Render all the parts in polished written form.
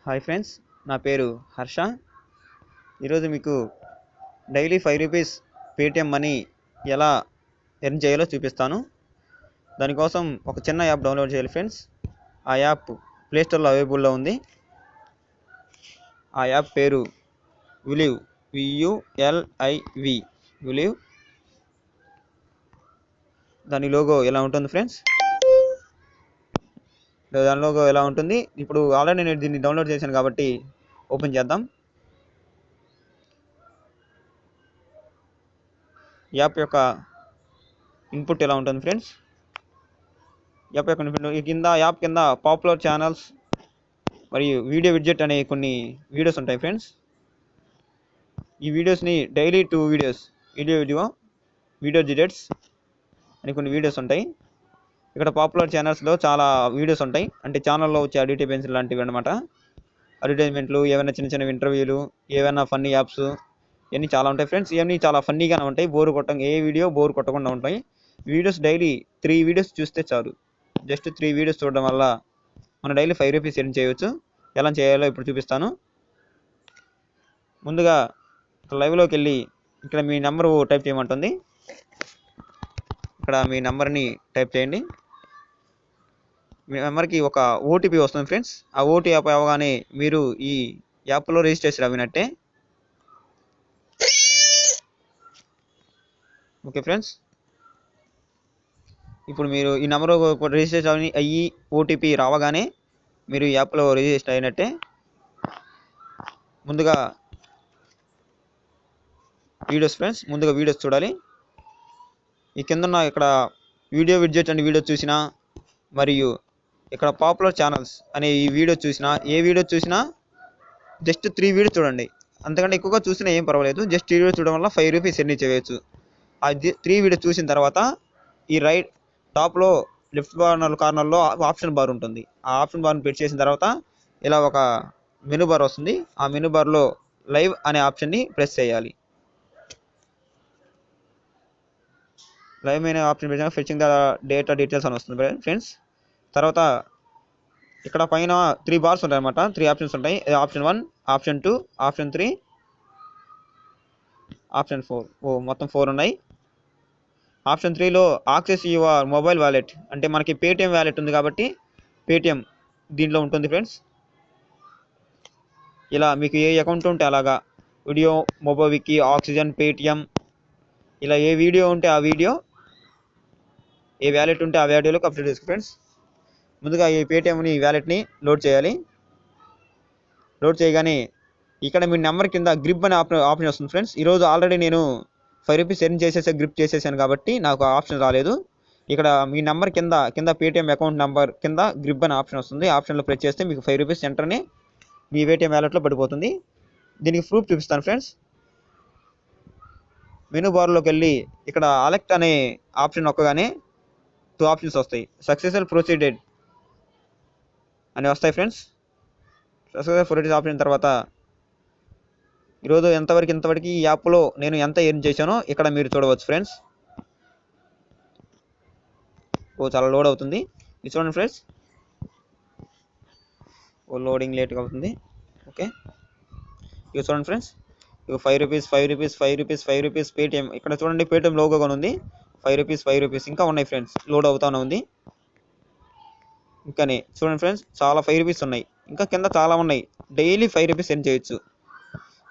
Hi friends, నా పేరు హర్ష. ఈరోజు మీకు డైలీ 5 రూపీస్ పేటిఎం మనీ ఎలా ఎర్న్ చేయాలో చూపిస్తాను. దానికోసం ఒక చిన్న యాప్ డౌన్లోడ్ చేయాలి ఫ్రెండ్స్. ఆ యాప్ ప్లేస్టోర్లో అవైలబుల్లో ఉంది. ఆ యాప్ పేరు విలివ్, VULIV, విలివ్. దాని లోగో ఎలా ఉంటుంది ఫ్రెండ్స్, దాని లోగో ఎలా ఉంటుంది. ఇప్పుడు ఆల్రెడీ నేను దీన్ని డౌన్లోడ్ చేశాను కాబట్టి ఓపెన్ చేద్దాం. యాప్ యొక్క ఇన్పుట్ ఎలా ఉంటుంది ఫ్రెండ్స్. యాప్ యొక్క ఇన్పుట్ యాప్ కింద పాపులర్ ఛానల్స్ మరియు వీడియో విడ్జెట్ అనే కొన్ని వీడియోస్ ఉంటాయి ఫ్రెండ్స్. ఈ వీడియోస్ని డైలీ 2 వీడియోస్, వీడియో డిజెట్స్ అని కొన్ని వీడియోస్ ఉంటాయి. ఇక్కడ పాపులర్ ఛానల్స్లో చాలా వీడియోస్ ఉంటాయి. అంటే ఛానల్లో వచ్చే అడ్వర్టైజ్మెంట్స్ లాంటివి అనమాట. అడ్వర్టైజ్మెంట్లు, ఏమైనా చిన్న చిన్న ఇంటర్వ్యూలు, ఏమైనా ఫన్నీ యాప్స్, ఇవన్నీ చాలా ఉంటాయి ఫ్రెండ్స్. ఇవన్నీ చాలా ఫన్నీగానే ఉంటాయి. ఏ వీడియో బోర్ కొట్టకుండా ఉంటాయి. వీడియోస్ డైలీ 3 వీడియోస్ చూస్తే చాలు. జస్ట్ 3 వీడియోస్ చూడడం వల్ల మనం డైలీ 5 రూపీస్ ఎర్న్ చేయవచ్చు. ఎలా చేయాలో ఇప్పుడు చూపిస్తాను. ముందుగా లైవ్లోకి వెళ్ళి ఇక్కడ మీ నెంబరు టైప్ చేయమంటుంది. ఇక్కడ మీ నెంబర్ని టైప్ చేయండి. మీ నెంబర్కి ఒక ఓటీపీ వస్తుంది ఫ్రెండ్స్. ఆ ఓటీపీ అవగానే మీరు ఈ యాప్లో రిజిస్ట్రేషన్ అవినట్టే. ఓకే ఫ్రెండ్స్, ఇప్పుడు మీరు ఈ నెంబర్ రిజిస్ట్రేషన్ అయ్యి ఓటీపీ రావగానే మీరు ఈ యాప్లో రిజిస్టర్ అయినట్టే. ముందుగా వీడియోస్ చూడాలి. ఈ కింద ఇక్కడ వీడియో విడ్జెట్ అనే వీడియో చూసినా, మరియు ఇక్కడ పాపులర్ ఛానల్స్ అనే ఈ వీడియో చూసినా, ఏ వీడియో చూసినా జస్ట్ 3 వీడియోస్ చూడండి. అంతకంటే ఎక్కువగా చూసినా ఏం పర్వాలేదు. జస్ట్ 3 వీడియోస్ చూడడం వల్ల 5 రూపీస్ ఎర్న్ చేయవచ్చు. ఆ 3 వీడియోస్ చూసిన తర్వాత ఈ రైట్ టాప్లో లెఫ్ట్ కార్నర్లో ఆప్షన్ బార్ ఉంటుంది. ఆ ఆప్షన్ బార్ని ప్రెస్ చేసిన తర్వాత ఇలా ఒక మెనూ బార్ వస్తుంది. ఆ మెనూ బార్లో లైవ్ అనే ఆప్షన్ని ప్రెస్ చేయాలి. లైవ్ అనే option press fetching the data details అని వస్తుంది ఫ్రెండ్స్. తర్వాత ఇక్కడ పైన 3 బార్స్ ఉంటాయి అన్నమాట. 3 ఆప్షన్స్ ఉంటాయి. Option 1, option 2, option 3, option 4. మొత్తం 4 ఉన్నాయి. ఆప్షన్ 3లో యాక్సెస్ యువర్ మొబైల్ వాలెట్, అంటే మనకి పేటిఎం వాలెట్ ఉంది కాబట్టి పేటిఎం దీంట్లో ఉంటుంది ఫ్రెండ్స్. ఇలా మీకు ఏ అకౌంట్ ఉంటే అలాగా వీడియో, మొబోవికి, ఆక్సిజన్, పేటిఎం, ఇలా ఏ వీడియో ఉంటే ఆ వీడియో, ఏ వ్యాలెట్ ఉంటే ఆ వ్యాలెట్లోకి అప్డేట్ చేసుకోండి ఫ్రెండ్స్. ముందుగా ఈ పేటిఎంని వ్యాలెట్ని లోడ్ చేయాలి. లోడ్ చేయగానే ఇక్కడ మీ నెంబర్ కింద గ్రిప్ అనే ఆప్షన్ వస్తుంది ఫ్రెండ్స్. ఈరోజు ఆల్రెడీ నేను 5 రూపీస్ ఎర్న్ గ్రిప్ చేసేసాను కాబట్టి నాకు ఆప్షన్ రాలేదు. ఇక్కడ మీ నెంబర్ కింద పేటిఎం అకౌంట్ నెంబర్ కింద గ్రిప్ అనే ఆప్షన్ వస్తుంది. ఆప్షన్లో ప్రెస్ చేస్తే మీకు 5 రూపీస్ సెంటర్ని మీ పేటిఎం వ్యాలెట్లో పడిపోతుంది. దీనికి ప్రూఫ్ చూపిస్తాను ఫ్రెండ్స్. మెనూ బార్లోకి వెళ్ళి ఇక్కడ అలెక్ట్ అనే ఆప్షన్ నొక్కగానే 2 ఆప్షన్స్ వస్తాయి. సక్సెస్ఫుల్ ప్రొసీడెడ్ అని వస్తాయి ఫ్రెండ్స్. సక్సెస్ఫుల్ ప్రొసీడెడ్ ఆప్షన్ తర్వాత ఈరోజు ఇంతవరకు ఈ యాప్లో నేను ఎంత ఎర్న్ చేశానో ఇక్కడ మీరు చూడవచ్చు ఫ్రెండ్స్. చాలా లోడ్ అవుతుంది. ఇది చూడండి ఫ్రెండ్స్. లోడింగ్ లేట్గా అవుతుంది. ఓకే, ఇక చూడండి ఫ్రెండ్స్. ఇక 5 రూపీస్ పేటిఎం. ఇక్కడ చూడండి పేటిఎం లోగో కూడా ఉంది. 5 రూపీస్ ఇంకా ఉన్నాయి ఫ్రెండ్స్. లోడ్ అవుతానే ఉంది. ఇంకానే చూడండి ఫ్రెండ్స్, చాలా 5 రూపీస్ ఉన్నాయి. ఇంకా కింద చాలా ఉన్నాయి. డైలీ 5 రూపీస్ ఎర్న్ చేయొచ్చు.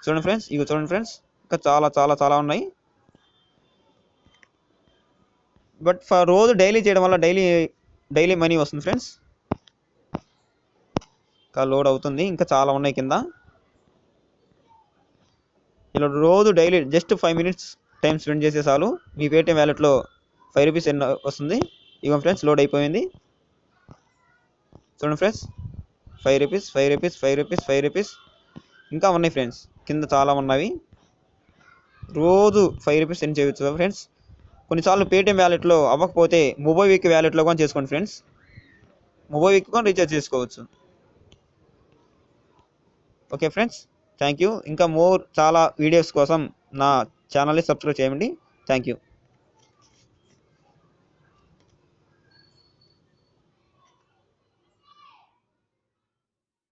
చూడండి ఫ్రెండ్స్, ఇంకా చాలా ఉన్నాయి. బట్ రోజు డైలీ చేయడం వల్ల డైలీ మనీ వస్తుంది ఫ్రెండ్స్. ఇంకా లోడ్ అవుతుంది. ఇంకా చాలా ఉన్నాయి కింద. ఇలా రోజు daily just 5 minutes time spend చేసే చాలు మీ పేటిఎం వ్యాలెట్లో 5 రూపీస్ వస్తుంది. ఇవ్వండి ఫ్రెండ్స్, లోడ్ అయిపోయింది. చూడండి ఫ్రెండ్స్, 5 రూపీస్ ఇంకా ఉన్నాయి ఫ్రెండ్స్. కింద చాలా ఉన్నవి. రోజు 5 రూపీస్ ఎర్న్ చేయవచ్చు ఫ్రెండ్స్. కొన్నిసార్లు పేటిఎం వ్యాలెట్లో అవ్వకపోతే మొబోవిక్ వ్యాలెట్లో కూడా చేసుకోండి ఫ్రెండ్స్. మొబోవిక్ కూడా రీఛార్జ్ చేసుకోవచ్చు. Okay friends, thank you. ఇంకా చాలా వీడియోస్ కోసం నా ఛానల్ని సబ్స్క్రైబ్ చేయండి. Thank you.